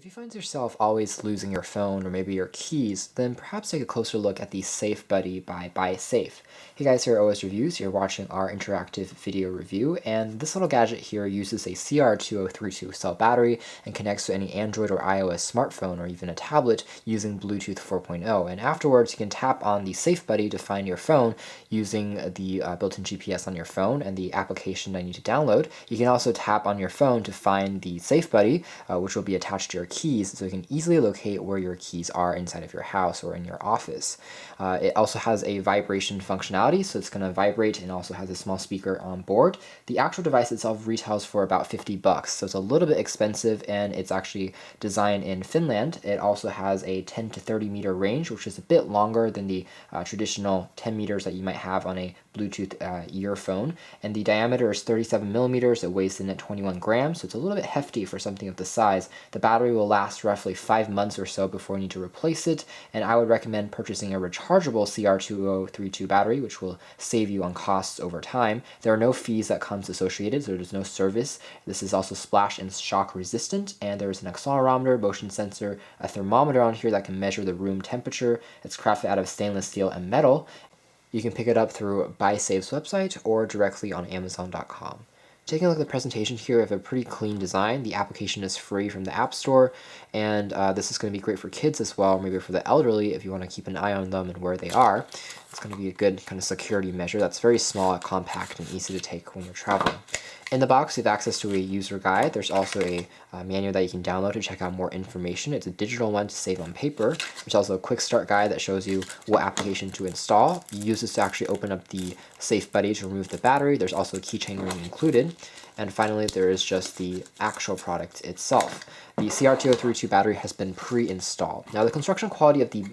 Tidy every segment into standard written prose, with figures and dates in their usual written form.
If you find yourself always losing your phone or maybe your keys, then perhaps take a closer look at the Safe Buddy by BiiSafe. Hey guys, here at OS Reviews. You're watching our interactive video review, and this little gadget here uses a CR2032 cell battery and connects to any Android or iOS smartphone or even a tablet using Bluetooth 4.0. And afterwards, you can tap on the Safe Buddy to find your phone using the built-in GPS on your phone and the application that you need to download. You can also tap on your phone to find the Safe Buddy, which will be attached to your keys, so you can easily locate where your keys are inside of your house or in your office. It also has a vibration functionality, so it's going to vibrate, and also has a small speaker on board. The actual device itself retails for about $50, so it's a little bit expensive, and it's actually designed in Finland. It also has a 10 to 30 meter range, which is a bit longer than the traditional 10 meters that you might have on a Bluetooth earphone, and the diameter is 37 millimeters. It weighs in at 21 grams, so it's a little bit hefty for something of this size. The battery will last roughly 5 months or so before you need to replace it, and I would recommend purchasing a rechargeable CR2032 battery, which will save you on costs over time. There are no fees that comes associated, so there's no service. This is also splash and shock resistant, and there's an accelerometer, motion sensor, a thermometer on here that can measure the room temperature. It's crafted out of stainless steel and metal. You can pick it up through BiiSafe's website or directly on Amazon.com. Taking a look at the presentation here, we have a pretty clean design. The application is free from the App Store, and this is going to be great for kids as well, maybe for the elderly if you want to keep an eye on them and where they are. It's going to be a good kind of security measure that's very small, compact, and easy to take when you're traveling. In the box, you have access to a user guide. There's also a manual that you can download to check out more information. It's a digital one to save on paper. There's also a quick start guide that shows you what application to install. You use this to actually open up the Safe Buddy to remove the battery. There's also a keychain ring included. And finally, there is just the actual product itself. The CR2032 battery has been pre-installed. Now, the construction quality of the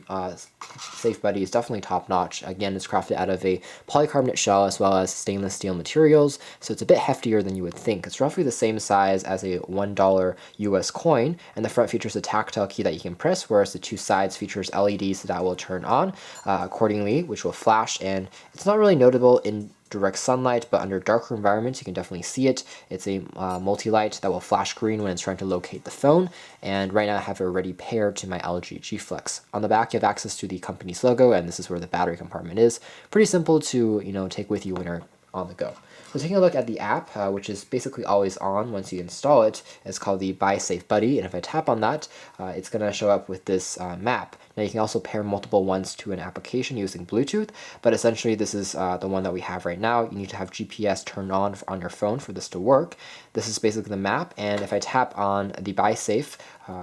Safe Buddy is definitely top-notch. Again, it's crafted out of a polycarbonate shell as well as stainless steel materials, so it's a bit heftier than you would think. It's roughly the same size as a $1 US coin, and the front features a tactile key that you can press, whereas the two sides features LEDs that will turn on accordingly, which will flash, and it's not really notable in direct sunlight, but under darker environments you can definitely see it. It's a multi-light that will flash green when it's trying to locate the phone, and right now I have it already paired to my LG G Flex. On the back you have access to the company's logo, and this is where the battery compartment is. Pretty simple to take with you when you're on the go. So taking a look at the app, which is basically always on once you install it, it's called the BiiSafe Buddy, and if I tap on that, it's going to show up with this map. Now you can also pair multiple ones to an application using Bluetooth, but essentially this is the one that we have right now. You need to have GPS turned on your phone for this to work. This is basically the map, and if I tap on the BiiSafe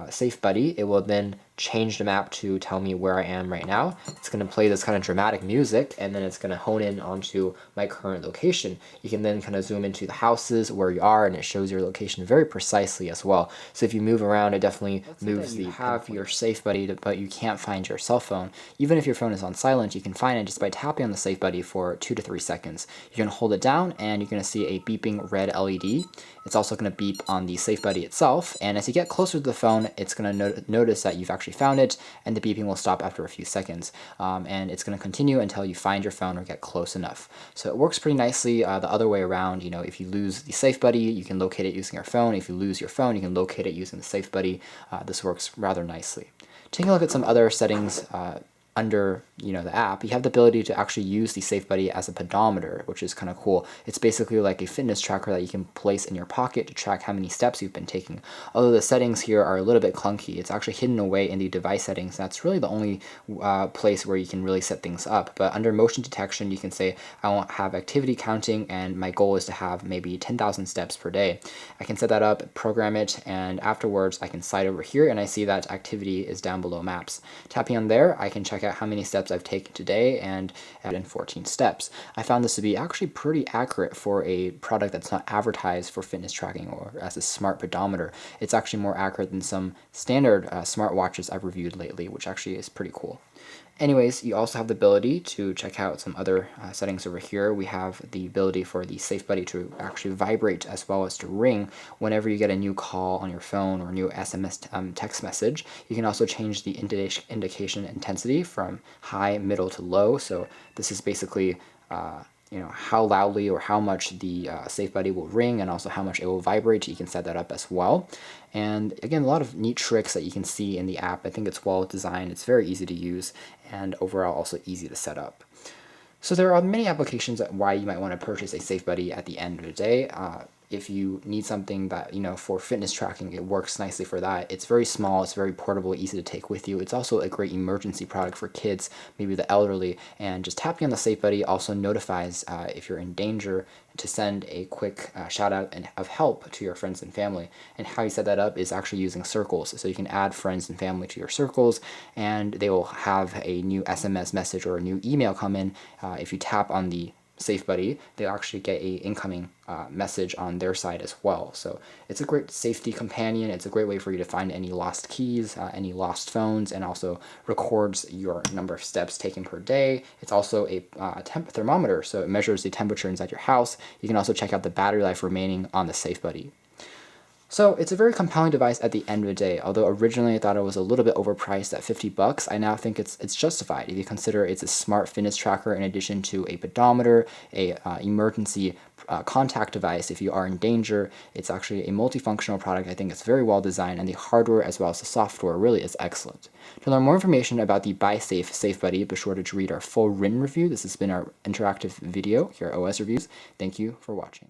Safe Buddy, it will then change the map to tell me where I am right now. It's going to play this kind of dramatic music, and then it's going to hone in onto my current location. You can then kind of zoom into the houses where you are, and it shows your location very precisely as well. So if you move around, it definitely moves the have your Safe Buddy, but you can't find your cell phone. Even if your phone is on silent, you can find it just by tapping on the Safe Buddy for 2 to 3 seconds. You're going to hold it down, and you're going to see a beeping red LED. It's also going to beep on the Safe Buddy itself, and as you get closer to the phone, it's going to notice that you've actually found it, and the beeping will stop after a few seconds. And it's going to continue until you find your phone or get close enough. So it works pretty nicely the other way around. If you lose the Safe Buddy, you can locate it using your phone. If you lose your phone, you can locate it using the Safe Buddy. This works rather nicely. Taking a look at some other settings under the app, you have the ability to actually use the Safe Buddy as a pedometer, which is kind of cool. It's basically like a fitness tracker that you can place in your pocket to track how many steps you've been taking. Although the settings here are a little bit clunky, it's actually hidden away in the device settings. That's really the only place where you can really set things up. But under motion detection, you can say, I want to have activity counting, and my goal is to have maybe 10,000 steps per day. I can set that up, program it, and afterwards I can slide over here, and I see that activity is down below maps. Tapping on there, I can check out how many steps I've taken today, and 14 steps. I found this to be actually pretty accurate for a product that's not advertised for fitness tracking or as a smart pedometer. It's actually more accurate than some standard smartwatches I've reviewed lately, which actually is pretty cool. Anyways, you also have the ability to check out some other settings over here. We have the ability for the Safe Buddy to actually vibrate as well as to ring whenever you get a new call on your phone or a new SMS text message. You can also change the indication intensity from high, middle to low. So this is basically how loudly or how much the Safe Buddy will ring, and also how much it will vibrate. You can set that up as well. And again, a lot of neat tricks that you can see in the app. I think it's well designed, it's very easy to use, and overall also easy to set up. So there are many applications at why you might want to purchase a Safe Buddy at the end of the day. If you need something that, for fitness tracking, it works nicely for that. It's very small, it's very portable, easy to take with you. It's also a great emergency product for kids, maybe the elderly, and just tapping on the Safe Buddy also notifies if you're in danger to send a quick shout out and of help to your friends and family. And how you set that up is actually using circles. So you can add friends and family to your circles, and they will have a new SMS message or a new email come in. If you tap on the Safe Buddy, they'll actually get a incoming message on their side as well. So it's a great safety companion. It's a great way for you to find any lost keys, any lost phones, and also records your number of steps taken per day. It's also a thermometer, so it measures the temperature inside your house. You can also check out the battery life remaining on the Safe Buddy. So it's a very compelling device at the end of the day. Although originally I thought it was a little bit overpriced at $50, I now think it's justified if you consider it's a smart fitness tracker in addition to a pedometer, a emergency contact device if you are in danger. It's actually a multifunctional product. I think it's very well designed, and the hardware as well as the software really is excellent. To learn more information about the BiiSafe Safe Buddy, be sure to read our full written review. This has been our interactive video here at OS Reviews. Thank you for watching.